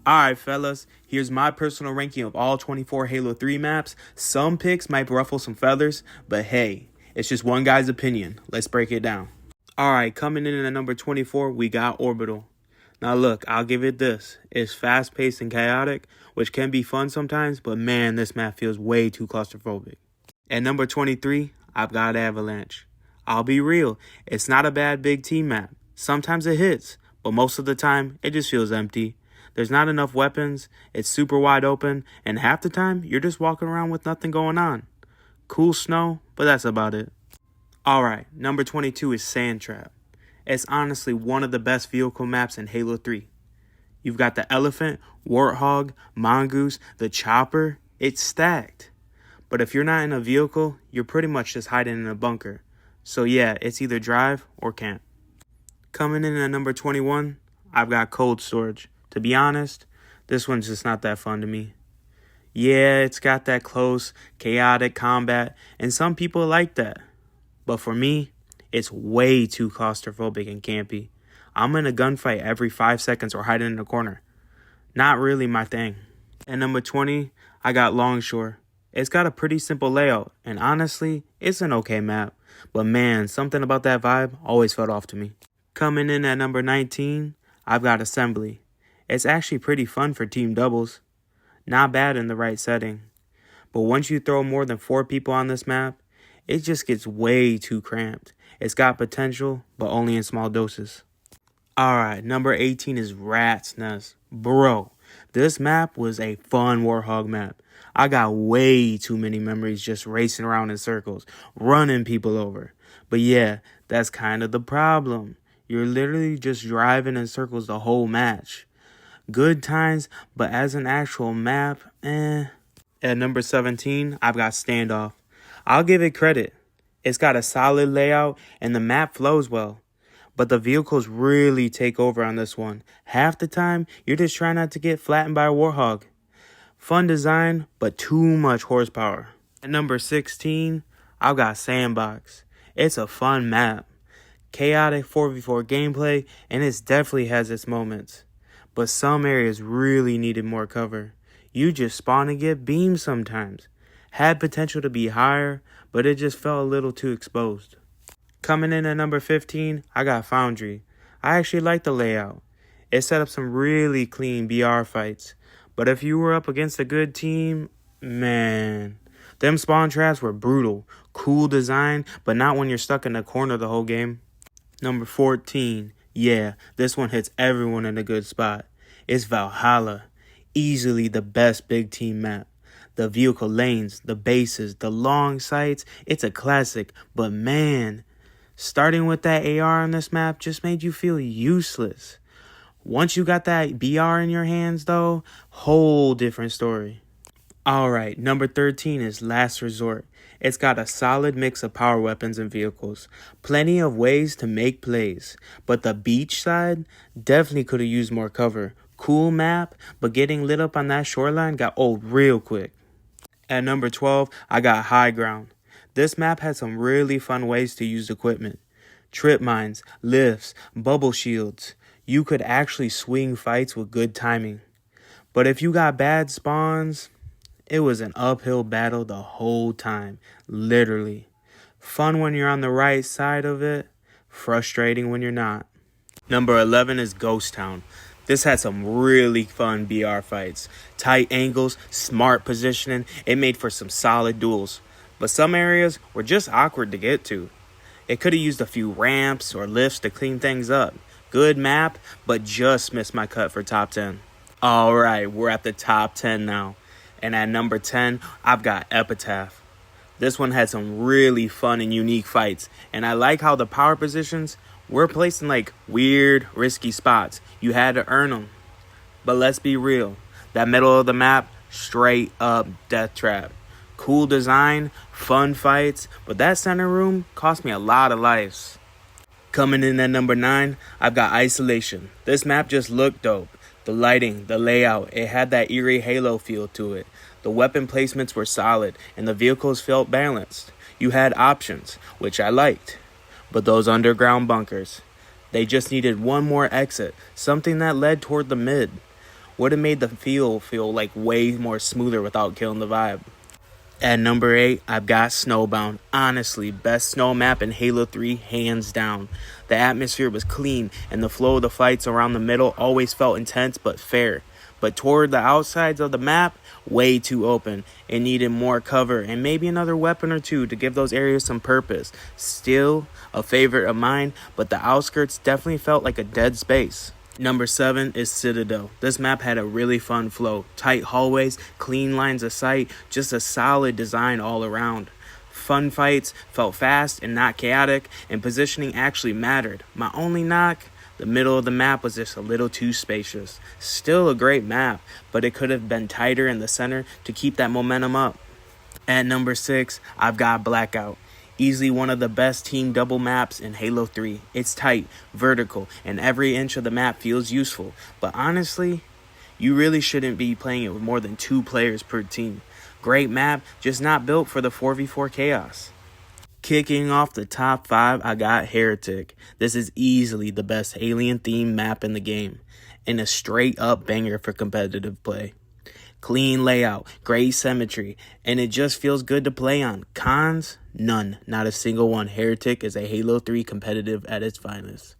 Alright, fellas, here's my personal ranking of all 24 Halo 3 maps. Some picks might ruffle some feathers, but hey, it's just one guy's opinion. Let's break it down. Alright, coming in at number 24, we got Orbital. Now look, I'll give it this. It's fast-paced and chaotic, which can be fun sometimes, but man, this map feels way too claustrophobic. At number 23, I've got Avalanche. I'll be real, it's not a bad big team map. Sometimes it hits, but most of the time, it just feels empty. There's not enough weapons, it's super wide open, and half the time, you're just walking around with nothing going on. Cool snow, but that's about it. Alright, number 22 is Sand Trap. It's honestly one of the best vehicle maps in Halo 3. You've got the Elephant, Warthog, Mongoose, the Chopper. It's stacked. But if you're not in a vehicle, you're pretty much just hiding in a bunker. So yeah, it's either drive or camp. Coming in at number 21, I've got Cold Storage. To be honest, this one's just not that fun to me. Yeah, it's got that close, chaotic combat, and some people like that. But for me, it's way too claustrophobic and campy. I'm in a gunfight every 5 seconds or hiding in a corner. Not really my thing. At number 20, I got Longshore. It's got a pretty simple layout, and honestly, it's an okay map. But man, something about that vibe always felt off to me. Coming in at number 19, I've got Assembly. It's actually pretty fun for team doubles. Not bad in the right setting. But once you throw more than 4 people on this map, it just gets way too cramped. It's got potential, but only in small doses. Alright, number 18 is Rat's Nest. Bro, this map was a fun Warthog map. I got way too many memories just racing around in circles, running people over. But yeah, that's kind of the problem. You're literally just driving in circles the whole match. Good times, but as an actual map, At number 17, I've got Standoff. I'll give it credit. It's got a solid layout and the map flows well. But the vehicles really take over on this one. Half the time, you're just trying not to get flattened by a Warthog. Fun design, but too much horsepower. At number 16, I've got Sandbox. It's a fun map. Chaotic 4v4 gameplay, and it definitely has its moments. But some areas really needed more cover. You just spawn and get beamed sometimes. Had potential to be higher, but it just felt a little too exposed. Coming in at number 15, I got Foundry. I actually like the layout. It set up some really clean BR fights. But if you were up against a good team, man, them spawn traps were brutal. Cool design, but not when you're stuck in the corner the whole game. Number 14, yeah, this one hits everyone in a good spot. It's Valhalla. Easily the best big team map. The vehicle lanes, the bases, the long sights, it's a classic. But man, starting with that AR on this map just made you feel useless. Once you got that BR in your hands though, whole different story. Alright, number 13 is Last Resort. It's got a solid mix of power weapons and vehicles. Plenty of ways to make plays. But the beach side definitely could have used more cover. Cool map, but getting lit up on that shoreline got old real quick. At number 12, I got High Ground. This map had some really fun ways to use equipment. Trip mines, lifts, bubble shields. You could actually swing fights with good timing. But if you got bad spawns, it was an uphill battle the whole time, literally. Fun when you're on the right side of it, frustrating when you're not. Number 11 is Ghost Town. This had some really fun BR fights. Tight angles, smart positioning, it made for some solid duels. But some areas were just awkward to get to. It could have used a few ramps or lifts to clean things up. Good map, but just missed my cut for top 10. Alright, we're at the top 10 now. And at number 10, I've got Epitaph. This one had some really fun and unique fights. And I like how the power positions were placed in like weird, risky spots. You had to earn them. But let's be real. That middle of the map, straight up death trap. Cool design, fun fights, but that center room cost me a lot of lives. Coming in at number 9, I've got Isolation. This map just looked dope. The lighting, the layout, it had that eerie Halo feel to it. The weapon placements were solid, and the vehicles felt balanced. You had options, which I liked. But those underground bunkers, they just needed one more exit, something that led toward the mid. Would have made the feel like way more smoother without killing the vibe. At number 8, I've got Snowbound. Honestly, best snow map in Halo 3, hands down. The atmosphere was clean, and the flow of the fights around the middle always felt intense but fair. But toward the outsides of the map, way too open. It needed more cover and maybe another weapon or two to give those areas some purpose. Still a favorite of mine, but the outskirts definitely felt like a dead space. Number 7 is Citadel. This map had a really fun flow. Tight hallways, clean lines of sight, just a solid design all around. Fun fights, felt fast and not chaotic, and positioning actually mattered. My only knock? The middle of the map was just a little too spacious. Still a great map, but it could have been tighter in the center to keep that momentum up. At number 6, I've got Blackout. Easily one of the best team double maps in Halo 3. It's tight, vertical, and every inch of the map feels useful. But honestly, you really shouldn't be playing it with more than 2 players per team. Great map, just not built for the 4v4 chaos. Kicking off the top 5, I got Heretic. This is easily the best alien-themed map in the game, and a straight-up banger for competitive play. Clean layout, great symmetry, and it just feels good to play on. Cons? None. Not a single one. Heretic is a Halo 3 competitive at its finest.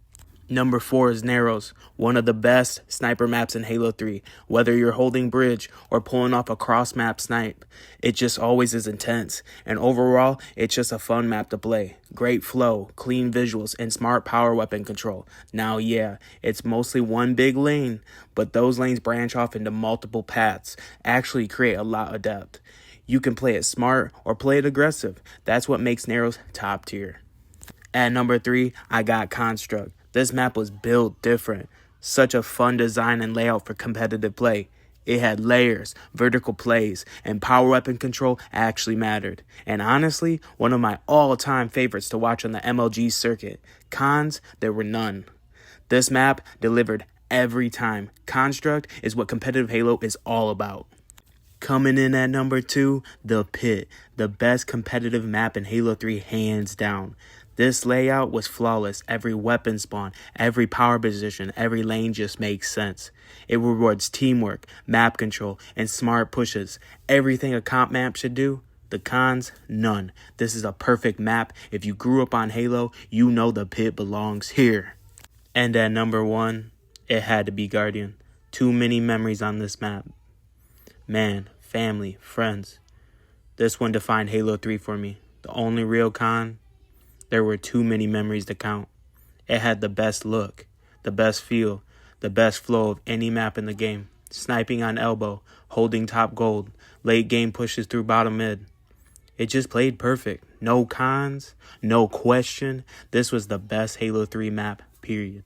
Number 4 is Narrows, one of the best sniper maps in Halo 3. Whether you're holding bridge or pulling off a cross-map snipe, it just always is intense. And overall, it's just a fun map to play. Great flow, clean visuals, and smart power weapon control. Now, yeah, it's mostly one big lane, but those lanes branch off into multiple paths, actually create a lot of depth. You can play it smart or play it aggressive. That's what makes Narrows top tier. At number 3, I got Construct. This map was built different. Such a fun design and layout for competitive play. It had layers, vertical plays, and power weapon control actually mattered. And honestly, one of my all-time favorites to watch on the MLG circuit. Cons, there were none. This map delivered every time. Construct is what competitive Halo is all about. Coming in at number 2, The Pit. The best competitive map in Halo 3 hands down. This layout was flawless. Every weapon spawn, every power position, every lane just makes sense. It rewards teamwork, map control, and smart pushes. Everything a comp map should do. The cons, none. This is a perfect map. If you grew up on Halo, you know The Pit belongs here. And at number 1, it had to be Guardian. Too many memories on this map. Man, family, friends. This one defined Halo 3 for me. The only real con? There were too many memories to count. It had the best look, the best feel, the best flow of any map in the game. Sniping on elbow, holding top gold, late game pushes through bottom mid. It just played perfect. No cons, no question. This was the best Halo 3 map, period.